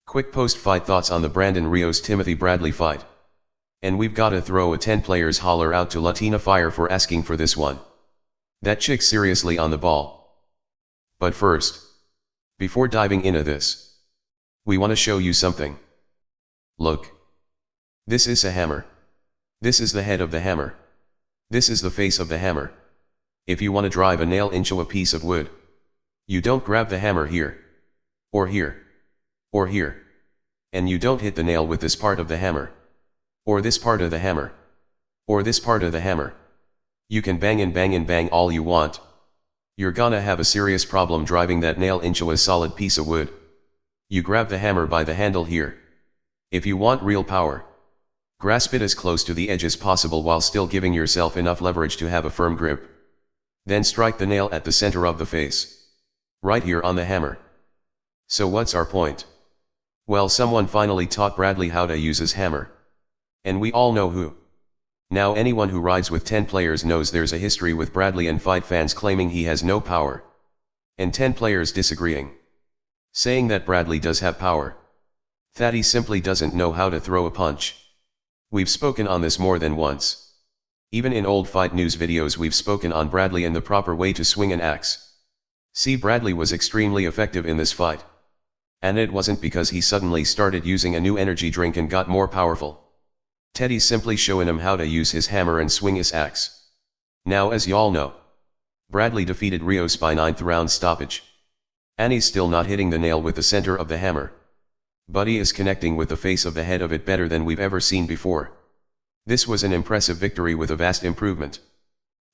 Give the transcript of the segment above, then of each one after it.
Quick post-fight thoughts on the Brandon Rios-Timothy Bradley fight. And we've gotta throw a 10 players holler out to Latina Fire for asking for this one. That chick seriously on the ball. But first, before diving into this, we wanna show you something. Look. This is a hammer. This is the head of the hammer. This is the face of the hammer. If you wanna drive a nail into a piece of wood, you don't grab the hammer here, or here, or here, and you don't hit the nail with this part of the hammer, or this part of the hammer, or this part of the hammer. You can bang and bang and bang all you want. You're gonna have a serious problem driving that nail into a solid piece of wood. You grab the hammer by the handle here. If you want real power, grasp it as close to the edge as possible while still giving yourself enough leverage to have a firm grip. Then strike the nail at the center of the face. Right here on the hammer. So what's our point? Well, someone finally taught Bradley how to use his hammer. And we all know who. Now anyone who rides with 10 players knows there's a history with Bradley and fight fans claiming he has no power. And 10 players disagreeing. Saying that Bradley does have power. That he simply doesn't know how to throw a punch. We've spoken on this more than once. Even in old fight news videos we've spoken on Bradley and the proper way to swing an axe. See, Bradley was extremely effective in this fight. And it wasn't because he suddenly started using a new energy drink and got more powerful. Teddy's simply showing him how to use his hammer and swing his axe. Now, as y'all know, Bradley defeated Rios by 9th round stoppage. And he's still not hitting the nail with the center of the hammer. But he is connecting with the face of the head of it better than we've ever seen before. This was an impressive victory with a vast improvement.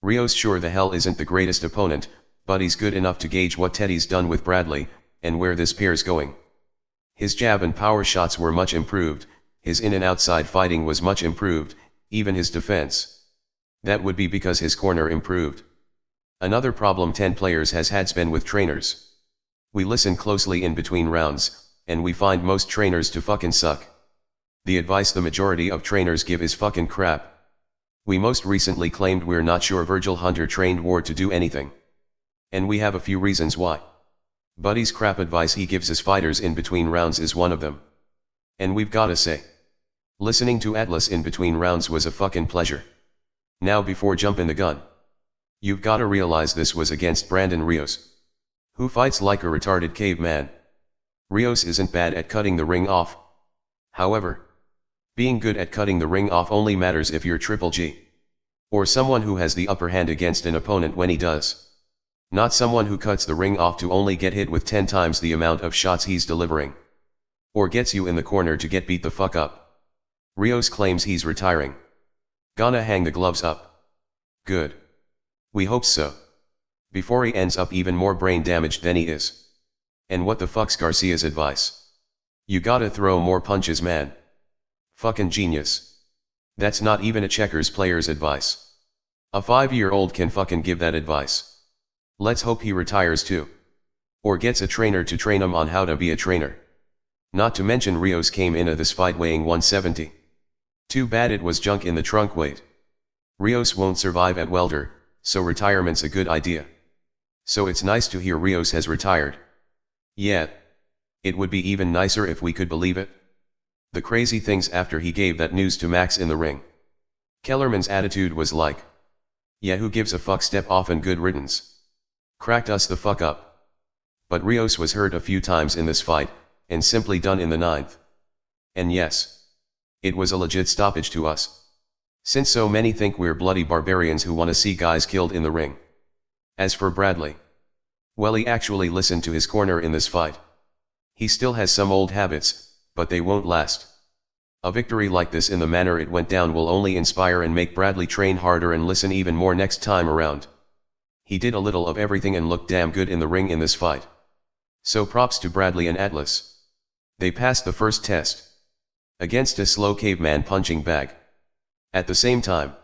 Rios sure the hell isn't the greatest opponent, but he's good enough to gauge what Teddy's done with Bradley, and where this pair's going. His jab and power shots were much improved, his in and outside fighting was much improved, even his defense. That would be because his corner improved. Another problem 10 players has had's been with trainers. We listen closely in between rounds, and we find most trainers to fucking suck. The advice the majority of trainers give is fucking crap. We most recently claimed we're not sure Virgil Hunter trained Ward to do anything. And we have a few reasons why. Buddy's crap advice he gives his fighters in between rounds is one of them. And we've gotta say, listening to Atlas in between rounds was a fucking pleasure. Now before jumping the gun, you've gotta realize this was against Brandon Rios, who fights like a retarded caveman. Rios isn't bad at cutting the ring off. However, being good at cutting the ring off only matters if you're Triple G. Or someone who has the upper hand against an opponent when he does. Not someone who cuts the ring off to only get hit with 10 times the amount of shots he's delivering. Or gets you in the corner to get beat the fuck up. Rios claims he's retiring. Gonna hang the gloves up. Good. We hope so. Before he ends up even more brain damaged than he is. And what the fuck's Garcia's advice? You gotta throw more punches, man. Fucking genius. That's not even a checkers player's advice. A 5-year-old can fucking give that advice. Let's hope he retires too. Or gets a trainer to train him on how to be a trainer. Not to mention Rios came into this fight weighing 170. Too bad it was junk in the trunk weight. Rios won't survive at welter, so retirement's a good idea. So it's nice to hear Rios has retired. Yeah. It would be even nicer if we could believe it. The crazy things after he gave that news to Max in the ring. Kellerman's attitude was like, yeah, who gives a fuck, step off and good riddance. Cracked us the fuck up. But Rios was hurt a few times in this fight, and simply done in the 9th. And yes, it was a legit stoppage to us. Since so many think we're bloody barbarians who want to see guys killed in the ring. As for Bradley, well, he actually listened to his corner in this fight. He still has some old habits, but they won't last. A victory like this in the manner it went down will only inspire and make Bradley train harder and listen even more next time around. He did a little of everything and looked damn good in the ring in this fight. So props to Bradley and Atlas. They passed the first test. Against a slow caveman punching bag. At the same time,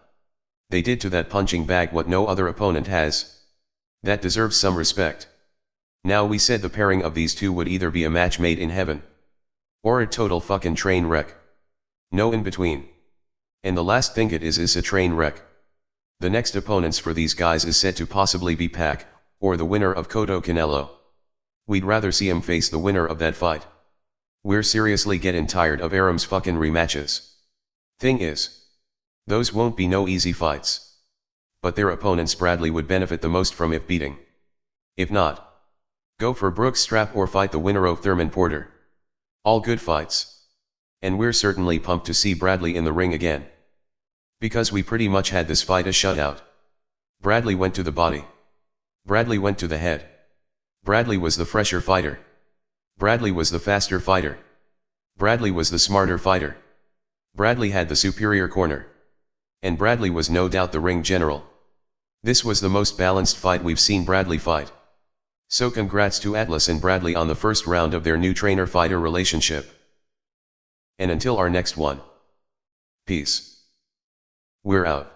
they did to that punching bag what no other opponent has. That deserves some respect. Now, we said the pairing of these two would either be a match made in heaven. Or a total fucking train wreck. No in between. And the last thing it is a train wreck. The next opponents for these guys is said to possibly be Pac, or the winner of Cotto Canelo. We'd rather see him face the winner of that fight. We're seriously getting tired of Aram's fucking rematches. Thing is, those won't be no easy fights. But their opponents Bradley would benefit the most from if beating. If not, go for Brooks Strap or fight the winner of Thurman Porter. All good fights. And we're certainly pumped to see Bradley in the ring again. Because we pretty much had this fight a shutout. Bradley went to the body. Bradley went to the head. Bradley was the fresher fighter. Bradley was the faster fighter. Bradley was the smarter fighter. Bradley had the superior corner. And Bradley was no doubt the ring general. This was the most balanced fight we've seen Bradley fight. So congrats to Atlas and Bradley on the first round of their new trainer-fighter relationship. And until our next one. Peace. We're out.